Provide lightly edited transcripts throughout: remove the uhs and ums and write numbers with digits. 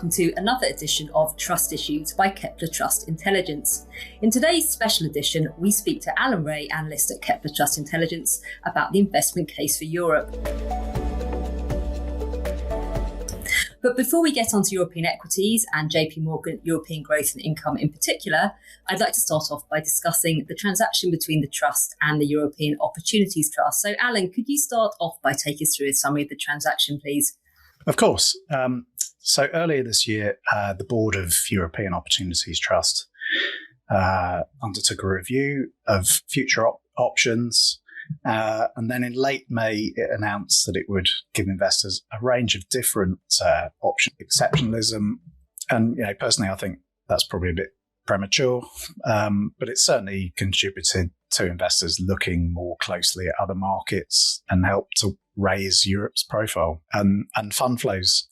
welcome to another edition of Trust Issues by Kepler Trust Intelligence. In today's special edition, we speak to Alan Ray, analyst at Kepler Trust Intelligence, about the investment case for Europe. But before we get onto European equities and JPMorgan European Growth Income in particular, I'd like to start off by discussing the transaction between the Trust and the European Opportunities Trust. So Alan, could you start off by taking us through a summary of the transaction, please? Of course. So earlier this year, the board of European Opportunities Trust undertook a review of future options. And then in late May, it announced that it would give investors a range of different option exceptionalism. And, personally, I think that's probably a bit premature, but it certainly contributed to investors looking more closely at other markets and helped to raise Europe's profile. And fund flows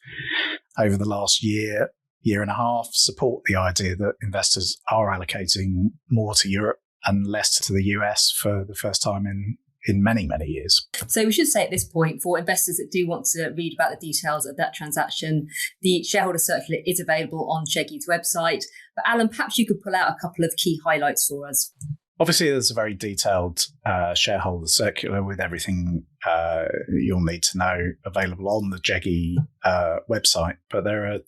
over the last year and a half support the idea that investors are allocating more to Europe and less to the US for the first time in many, many years. So we should say at this point, for investors that do want to read about the details of that transaction, the shareholder circular is available on JEGI's website. But Alan, perhaps you could pull out a couple of key highlights for us. Obviously, there's a very detailed shareholder circular with everything you'll need to know available on the JEGI website. But there are a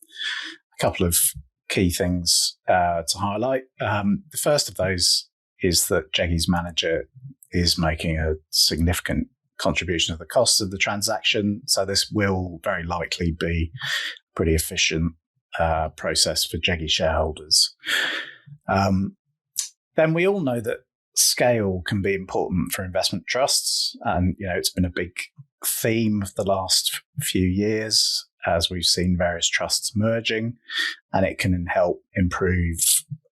couple of key things to highlight. The first of those is that JEGI's manager is making a significant contribution to the costs of the transaction. So this will very likely be a pretty efficient process for JEGI shareholders. Then we all know that scale can be important for investment trusts. And, it's been a big theme of the last few years as we've seen various trusts merging, and it can help improve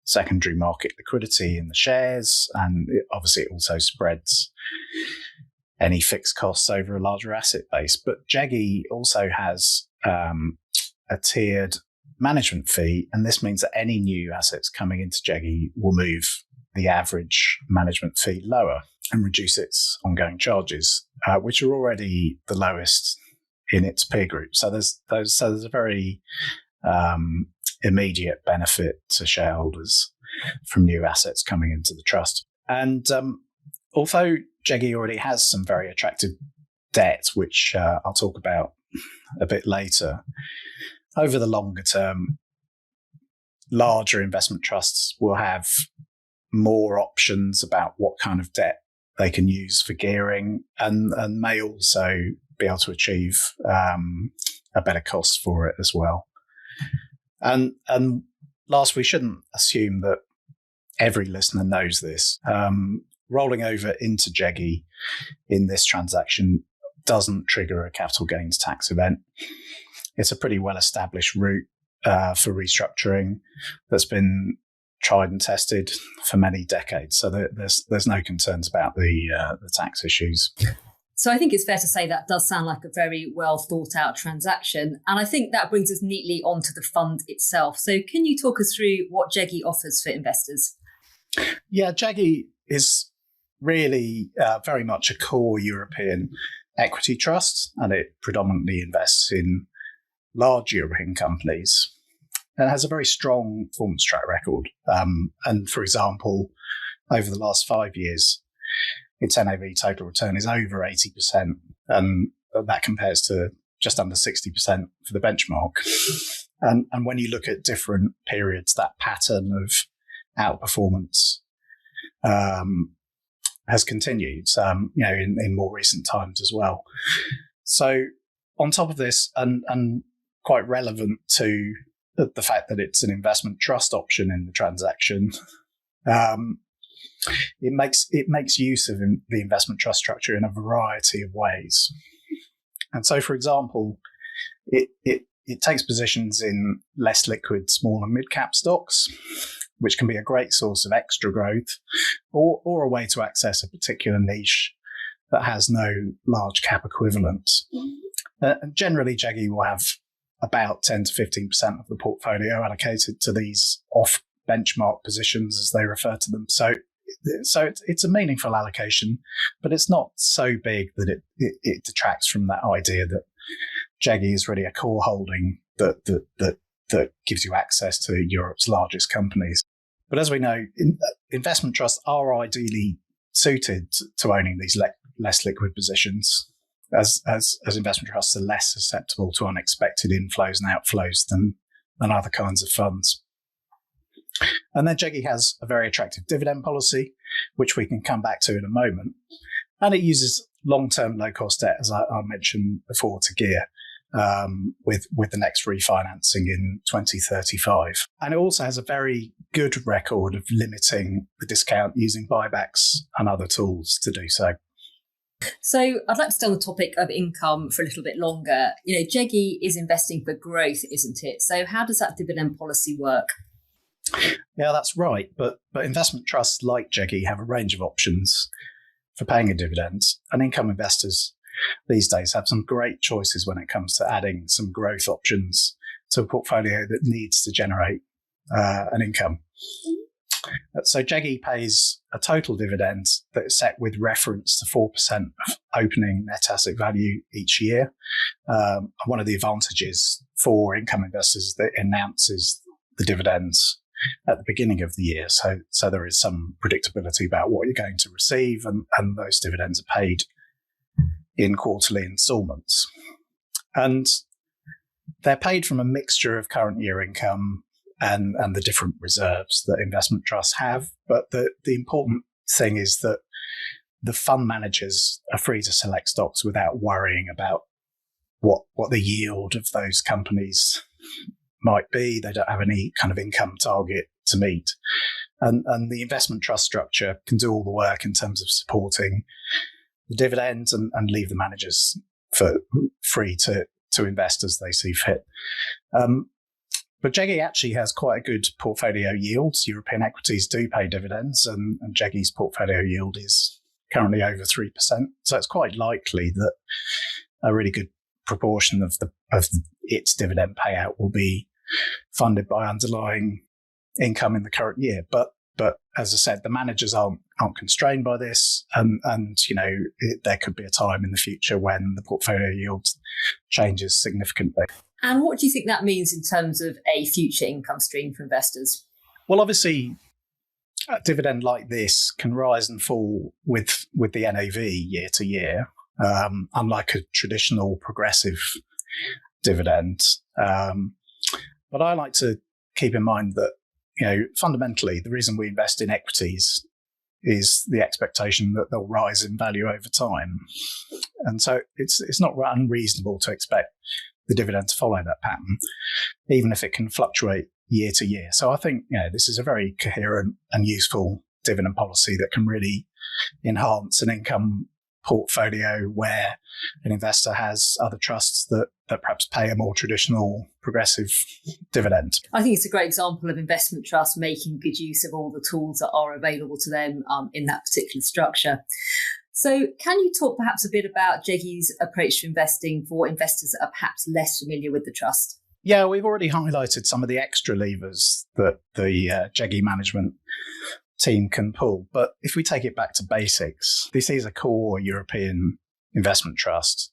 secondary market liquidity in the shares. And it also spreads any fixed costs over a larger asset base. But JEGI also has a tiered management fee, and this means that any new assets coming into JEGI will move the average management fee lower and reduce its ongoing charges, which are already the lowest in its peer group. So there's a very immediate benefit to shareholders from new assets coming into the trust. And although JEGI already has some very attractive debt, which I'll talk about a bit later, over the longer term, larger investment trusts will have more options about what kind of debt they can use for gearing, and may also be able to achieve a better cost for it as well. And last, we shouldn't assume that every listener knows this. Rolling over into JEGI in this transaction doesn't trigger a capital gains tax event. It's a pretty well-established route for restructuring that's been tried and tested for many decades. So there's no concerns about the tax issues. So I think it's fair to say that does sound like a very well thought out transaction. And I think that brings us neatly onto the fund itself. So can you talk us through what JEGI offers for investors? Yeah, JEGI is really very much a core European equity trust, and it predominantly invests in large European companies and has a very strong performance track record. And for example, over the last 5 years, its NAV total return is over 80%, and that compares to just under 60% for the benchmark. And when you look at different periods, that pattern of outperformance has continued, in more recent times as well. So on top of this, and quite relevant to the fact that it's an investment trust option in the transaction, it makes use of the investment trust structure in a variety of ways. And so, for example, it takes positions in less liquid small and mid-cap stocks, which can be a great source of extra growth, or a way to access a particular niche that has no large cap equivalent. And generally, JEGI will have about 10 to 15% of the portfolio allocated to these off-benchmark positions, as they refer to them. So it's a meaningful allocation, but it's not so big that it detracts from that idea that JEGI is really a core holding that that gives you access to Europe's largest companies. But as we know, investment trusts are ideally suited to owning these less liquid positions, as investment trusts are less susceptible to unexpected inflows and outflows than other kinds of funds. And then JEGI has a very attractive dividend policy, which we can come back to in a moment. And it uses long-term low-cost debt, as I mentioned before, to gear with the next refinancing in 2035. And it also has a very good record of limiting the discount using buybacks and other tools to do so. So I'd like to stay on the topic of income for a little bit longer. JEGI is investing for growth, isn't it? So how does that dividend policy work? Yeah, that's right. But investment trusts like JEGI have a range of options for paying a dividend. And income investors these days have some great choices when it comes to adding some growth options to a portfolio that needs to generate an income. So JEGI pays a total dividend that is set with reference to 4% of opening net asset value each year. One of the advantages for income investors is that it announces the dividends at the beginning of the year. So there is some predictability about what you're going to receive, and those dividends are paid in quarterly installments. And they're paid from a mixture of current year income and the different reserves that investment trusts have. But the important thing is that the fund managers are free to select stocks without worrying about what the yield of those companies might be. They don't have any kind of income target to meet. And the investment trust structure can do all the work in terms of supporting the dividends and leave the managers free to invest as they see fit. But JEGI actually has quite a good portfolio yield. European equities do pay dividends, and JEGI's portfolio yield is currently over 3%. So it's quite likely that a really good proportion of its dividend payout will be funded by underlying income in the current year. But as I said, the managers aren't constrained by this, and there could be a time in the future when the portfolio yield changes significantly. And what do you think that means in terms of a future income stream for investors? Well, obviously, a dividend like this can rise and fall with the NAV year to year, unlike a traditional progressive dividend. But I like to keep in mind that, fundamentally, the reason we invest in equities is the expectation that they'll rise in value over time. And so it's not unreasonable to expect the dividend to follow that pattern, even if it can fluctuate year to year. So I think, this is a very coherent and useful dividend policy that can really enhance an income portfolio where an investor has other trusts that perhaps pay a more traditional progressive dividend. I think it's a great example of investment trusts making good use of all the tools that are available to them in that particular structure. So can you talk perhaps a bit about JEGI's approach to investing for investors that are perhaps less familiar with the trust? Yeah, we've already highlighted some of the extra levers that the JEGI management team can pull. But if we take it back to basics, this is a core European investment trust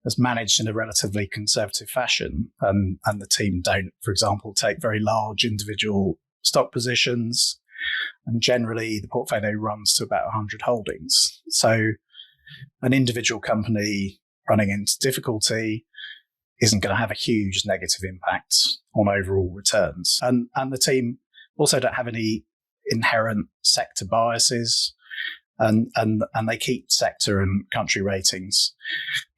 that's managed in a relatively conservative fashion. And the team don't, for example, take very large individual stock positions. And generally, the portfolio runs to about 100 holdings. So an individual company running into difficulty isn't going to have a huge negative impact on overall returns. And the team also don't have any inherent sector biases, and they keep sector and country ratings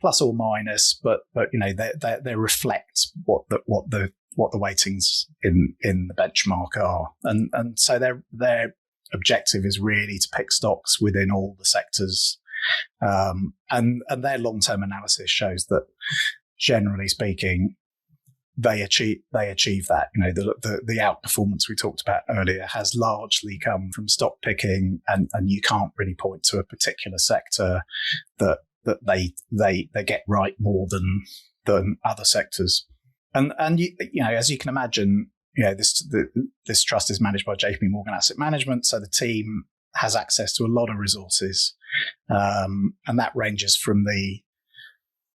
plus or minus, but they reflect what the weightings in the benchmark are, and so their objective is really to pick stocks within all the sectors, and their long-term analysis shows that, generally speaking, they achieve that. The outperformance we talked about earlier has largely come from stock picking, and you can't really point to a particular sector that they get right more than other sectors. And as you can imagine, this trust is managed by JPMorgan Asset Management, so the team has access to a lot of resources, and that ranges from the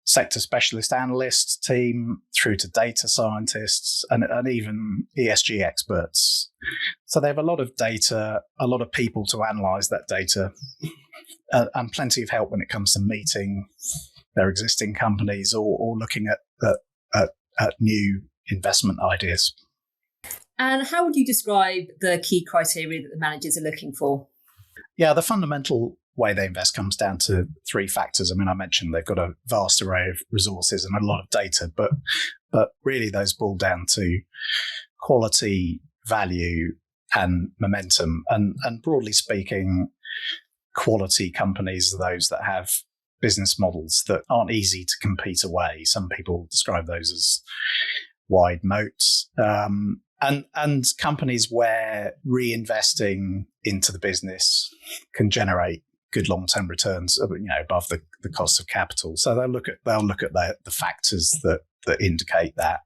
sector specialist analyst team through to data scientists and even ESG experts. So they have a lot of data, a lot of people to analyze that data, and plenty of help when it comes to meeting their existing companies or looking at new investment ideas. And how would you describe the key criteria that the managers are looking for? Yeah, the fundamental way they invest comes down to three factors. I mean, I mentioned they've got a vast array of resources and a lot of data, but really those boil down to quality, value, and momentum. And broadly speaking, quality companies are those that have business models that aren't easy to compete away. Some people describe those as wide moats. And companies where reinvesting into the business can generate good long-term returns, above the cost of capital. So they'll look at the factors that indicate that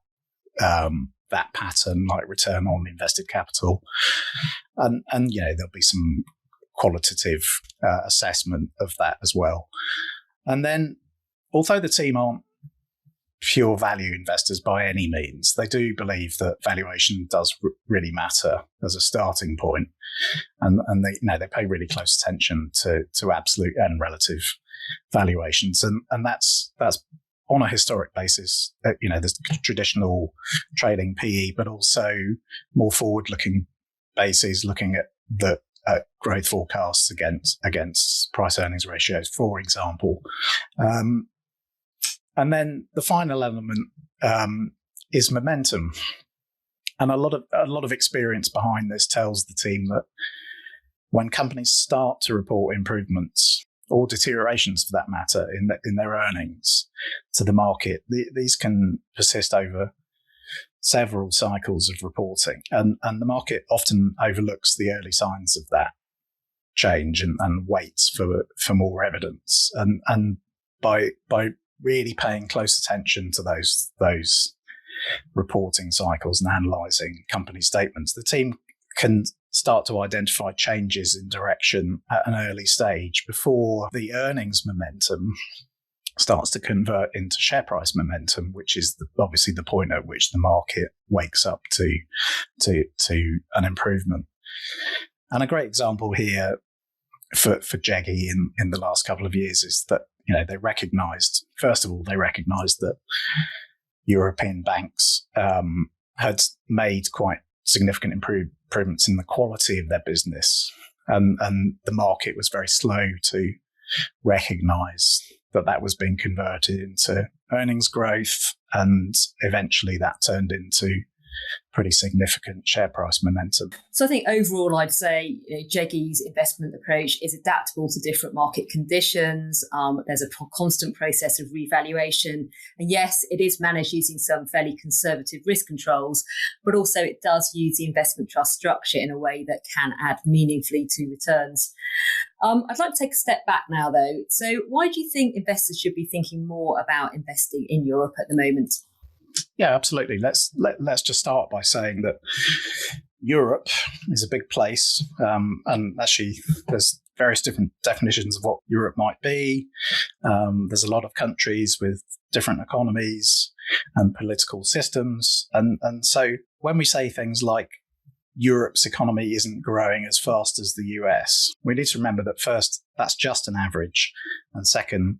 pattern, like return on invested capital, and there'll be some qualitative assessment of that as well. And then, although the team aren't pure value investors by any means, they do believe that valuation does really matter as a starting point, and they pay really close attention to absolute and relative valuations, and that's on a historic basis. There's traditional trading PE, but also more forward-looking bases, looking at the growth forecasts against price earnings ratios, for example. And then the final element is momentum, and a lot of experience behind this tells the team that when companies start to report improvements or deteriorations, for that matter, in their earnings to the market, these can persist over several cycles of reporting, and the market often overlooks the early signs of that change and waits for more evidence, and by really paying close attention to those reporting cycles and analysing company statements, the team can start to identify changes in direction at an early stage before the earnings momentum starts to convert into share price momentum, which is obviously the point at which the market wakes up to an improvement. And a great example here for JEGI in the last couple of years is that they recognised that European banks had made quite significant improvements in the quality of their business, and the market was very slow to recognise that was being converted into earnings growth, and eventually that turned into pretty significant share price momentum. So I think overall, I'd say JEGI's investment approach is adaptable to different market conditions. There's a constant process of revaluation. And yes, it is managed using some fairly conservative risk controls, but also it does use the investment trust structure in a way that can add meaningfully to returns. I'd like to take a step back now, though. So why do you think investors should be thinking more about investing in Europe at the moment? Yeah, absolutely. Let's just start by saying that Europe is a big place, and actually there's various different definitions of what Europe might be. There's a lot of countries with different economies and political systems, and so when we say things like Europe's economy isn't growing as fast as the US, we need to remember that first, that's just an average, and second,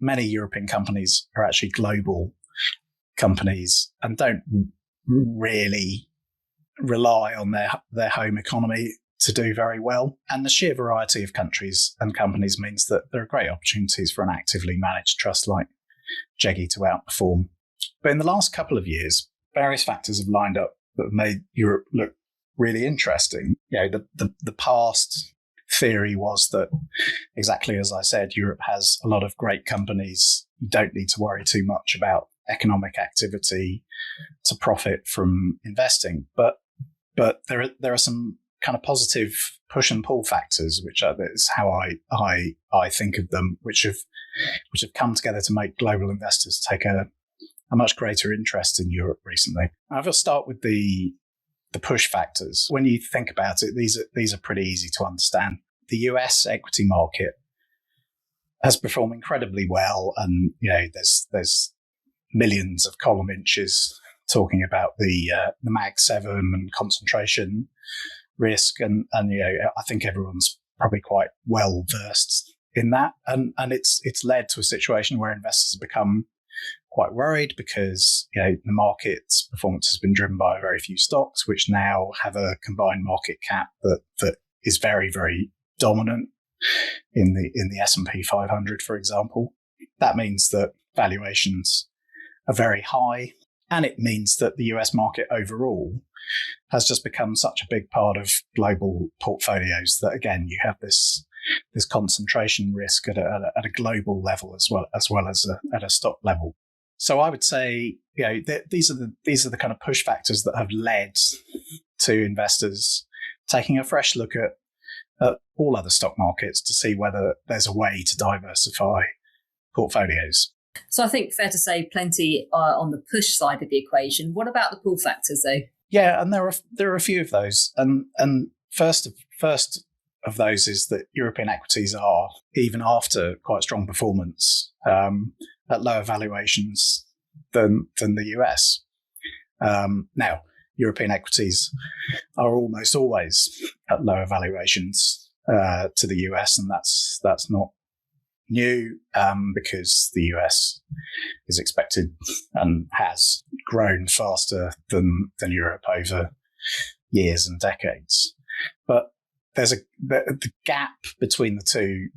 many European companies are actually global companies and don't really rely on their home economy to do very well. And the sheer variety of countries and companies means that there are great opportunities for an actively managed trust like JEGI to outperform. But in the last couple of years, various factors have lined up that have made Europe look really interesting. The past theory was that, exactly as I said, Europe has a lot of great companies. You don't need to worry too much about economic activity to profit from investing, but there are some kind of positive push and pull factors, which is how I think of them, which have come together to make global investors take a much greater interest in Europe recently. I'll start with the push factors. When you think about it, these are pretty easy to understand. The US equity market has performed incredibly well, and there's millions of column inches talking about the Mag 7 and concentration risk, and I think everyone's probably quite well versed in that, and it's led to a situation where investors have become quite worried because the market's performance has been driven by very few stocks, which now have a combined market cap that is very, very dominant in the S&P 500, for example. That means that valuations are very high, and it means that the US market overall has just become such a big part of global portfolios that, again, you have this concentration risk at a global level as well as at a stock level. So I would say, these are the kind of push factors that have led to investors taking a fresh look at all other stock markets to see whether there's a way to diversify portfolios. So I think fair to say plenty on the push side of the equation. What about the pull factors, though? Yeah, and there are a few of those. And first of those is that European equities are, even after quite strong performance, at lower valuations than the US. Now, European equities are almost always at lower valuations to the US, and that's not new because the US is expected and has grown faster than Europe over years and decades. But there's the gap between the two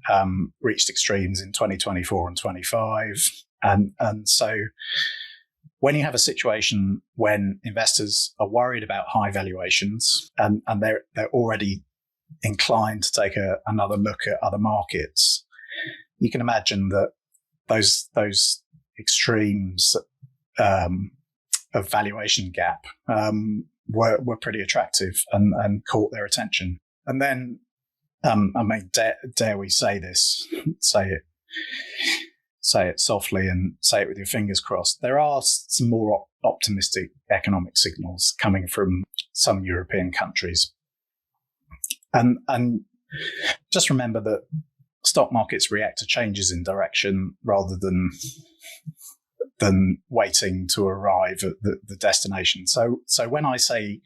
reached extremes in 2024 and 25, and so when you have a situation when investors are worried about high valuations and they're already inclined to take another look at other markets, you can imagine that those extremes of valuation gap were pretty attractive and caught their attention. And then, dare we say this? Say it softly and say it with your fingers crossed. There are some more optimistic economic signals coming from some European countries, and just remember that stock markets react to changes in direction rather than waiting to arrive at the destination. So when I say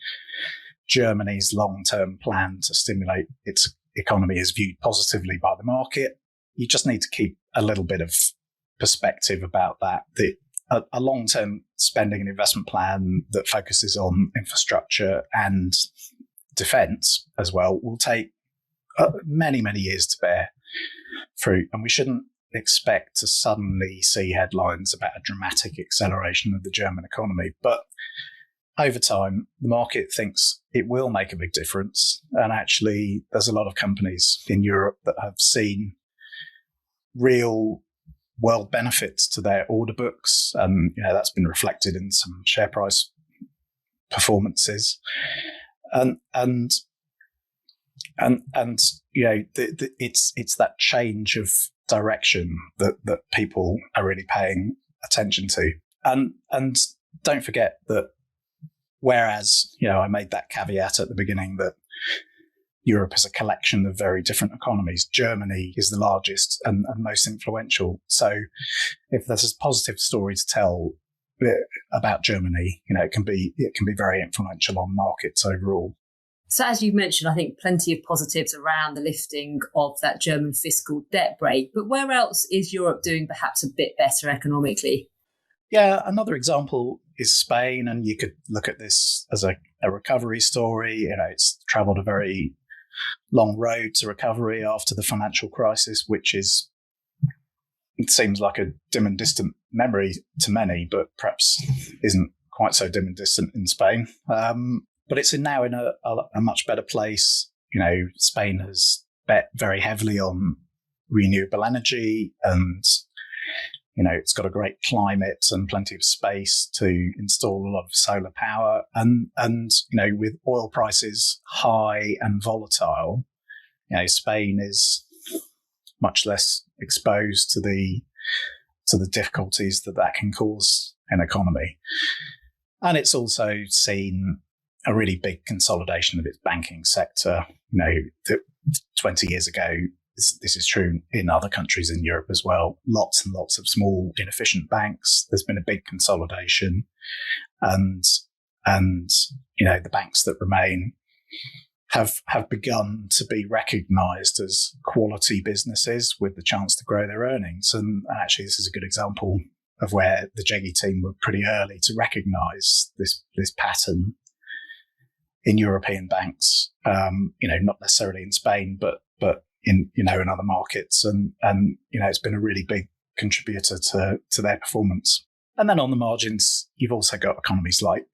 Germany's long-term plan to stimulate its economy is viewed positively by the market, you just need to keep a little bit of perspective about that. A long-term spending and investment plan that focuses on infrastructure and defence as well will take many, many years to bear fruit, and we shouldn't expect to suddenly see headlines about a dramatic acceleration of the German economy. But over time, the market thinks it will make a big difference, and actually there's a lot of companies in Europe that have seen real world benefits to their order books, and that's been reflected in some share price performances, and it's that change of direction that people are really paying attention to, and don't forget that whereas I made that caveat at the beginning that Europe is a collection of very different economies, Germany is the largest and most influential. So if there's a positive story to tell about Germany, it can be very influential on markets overall. So as you mentioned, I think plenty of positives around the lifting of that German fiscal debt brake. But where else is Europe doing perhaps a bit better economically? Yeah, another example is Spain, and you could look at this as a recovery story. It's travelled a very long road to recovery after the financial crisis, which it seems like a dim and distant memory to many, but perhaps isn't quite so dim and distant in Spain. But it's now in a much better place. Spain has bet very heavily on renewable energy, and it's got a great climate and plenty of space to install a lot of solar power. And with oil prices high and volatile, Spain is much less exposed to the difficulties that can cause an economy. And it's also seen a really big consolidation of its banking sector. 20 years ago, this is true in other countries in Europe as well. Lots and lots of small, inefficient banks. There's been a big consolidation, and the banks that remain have begun to be recognised as quality businesses with the chance to grow their earnings. And actually, this is a good example of where the JEGI team were pretty early to recognise this pattern in European banks. Not necessarily in Spain, but in other markets, and it's been a really big contributor to their performance. And then on the margins, you've also got economies like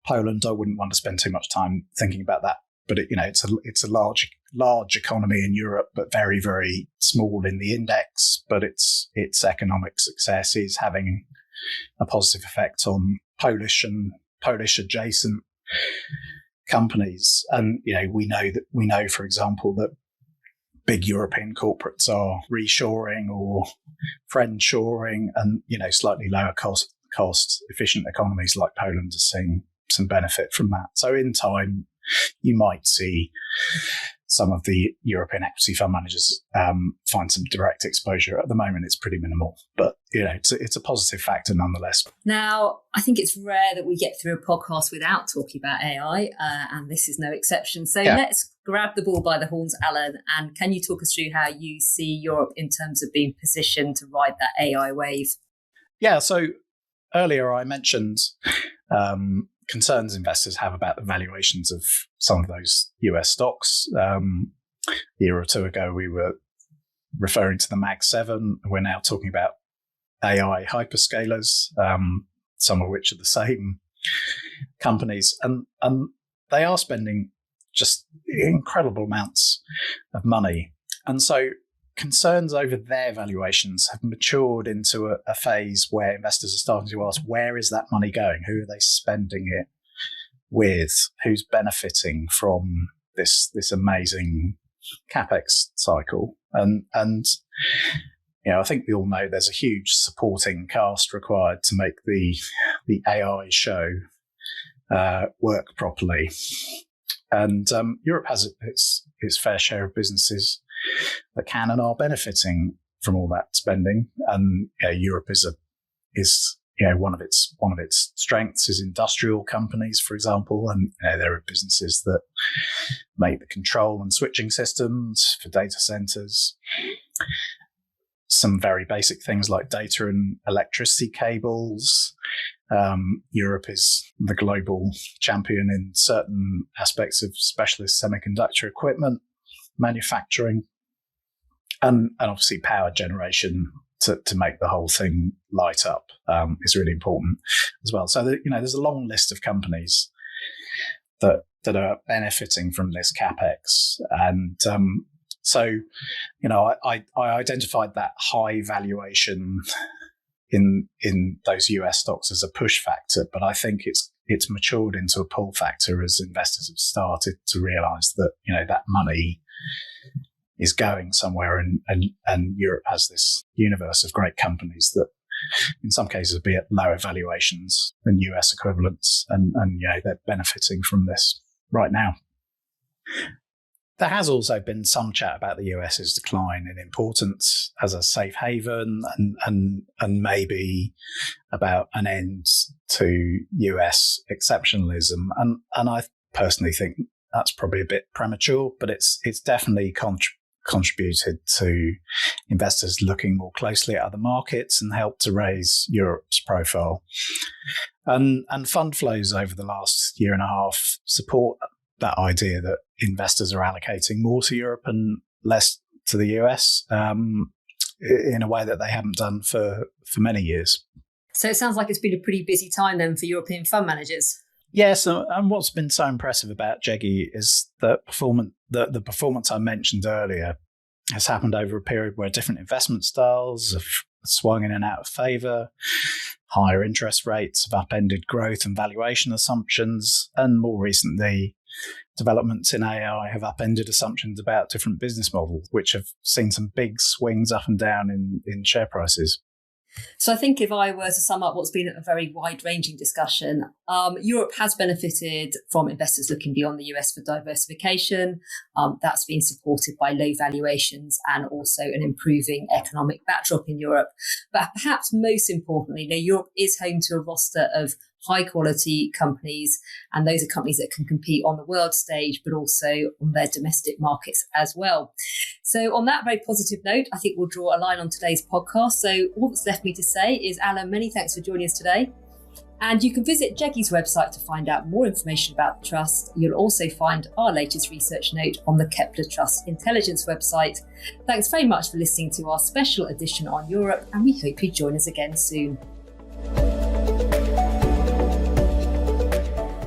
Poland. I wouldn't want to spend too much time thinking about that, but it's a large economy in Europe, but very, very small in the index. But its economic success is having a positive effect on Polish and Polish adjacent companies. And we know, for example, that big European corporates are reshoring or friendshoring, and slightly lower cost efficient economies like Poland are seeing some benefit from that. So in time, you might see some of the European equity fund managers find some direct exposure. At the moment, it's pretty minimal, but it's a positive factor nonetheless. Now, I think it's rare that we get through a podcast without talking about AI, and this is no exception. So Let's grab the bull by the horns, Alan, and can you talk us through how you see Europe in terms of being positioned to ride that AI wave? Yeah, so earlier I mentioned concerns investors have about the valuations of some of those US stocks. A year or two ago, we were referring to the Mag 7. We're now talking about AI hyperscalers, some of which are the same companies. And they are spending just incredible amounts of money. And so concerns over their valuations have matured into a phase where investors are starting to ask, where is that money going? Who are they spending it with? Who's benefiting from this amazing CapEx cycle? And I think we all know there's a huge supporting cast required to make the AI show work properly. And Europe has its fair share of businesses that can and are benefiting from all that spending. And Europe is one of its strengths is industrial companies, for example, and there are businesses that make the control and switching systems for data centers. Some very basic things like data and electricity cables. Europe is the global champion in certain aspects of specialist semiconductor equipment manufacturing, and obviously power generation to make the whole thing light up is really important as well. So there's a long list of companies that are benefiting from this CapEx, and so I identified that high valuation in those US stocks as a push factor, but I think it's matured into a pull factor as investors have started to realise that that money is going somewhere, and Europe has this universe of great companies that in some cases be at lower valuations than US equivalents, and they're benefiting from this right now. There has also been some chat about the US's decline in importance as a safe haven, and maybe about an end to US exceptionalism. And I personally think that's probably a bit premature, but it's definitely contributed to investors looking more closely at other markets and helped to raise Europe's profile. And fund flows over the last year and a half support that idea that investors are allocating more to Europe and less to the US in a way that they haven't done for many years. So it sounds like it's been a pretty busy time then for European fund managers. Yes, and what's been so impressive about JEGI is the performance I mentioned earlier has happened over a period where different investment styles have swung in and out of favour. Higher interest rates have upended growth and valuation assumptions, and more recently, developments in AI have upended assumptions about different business models, which have seen some big swings up and down in share prices. So I think if I were to sum up what's been a very wide-ranging discussion, Europe has benefited from investors looking beyond the US for diversification. That's been supported by low valuations and also an improving economic backdrop in Europe. But perhaps most importantly, Europe is home to a roster of high-quality companies, and those are companies that can compete on the world stage, but also on their domestic markets as well. So on that very positive note, I think we'll draw a line on today's podcast. So all that's left me to say is, Alan, many thanks for joining us today. And you can visit JEGI's website to find out more information about the trust. You'll also find our latest research note on the Kepler Trust Intelligence website. Thanks very much for listening to our special edition on Europe, and we hope you join us again soon.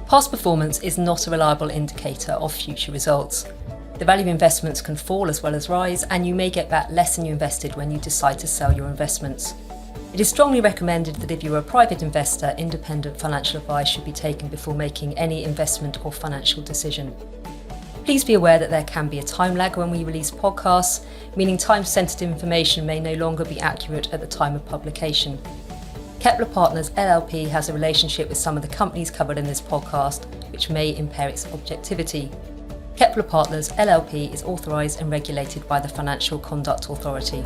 Past performance is not a reliable indicator of future results. The value of investments can fall as well as rise, and you may get back less than you invested when you decide to sell your investments. It is strongly recommended that if you are a private investor, independent financial advice should be taken before making any investment or financial decision. Please be aware that there can be a time lag when we release podcasts, meaning time-sensitive information may no longer be accurate at the time of publication. Kepler Partners LLP has a relationship with some of the companies covered in this podcast, which may impair its objectivity. Kepler Partners LLP is authorised and regulated by the Financial Conduct Authority.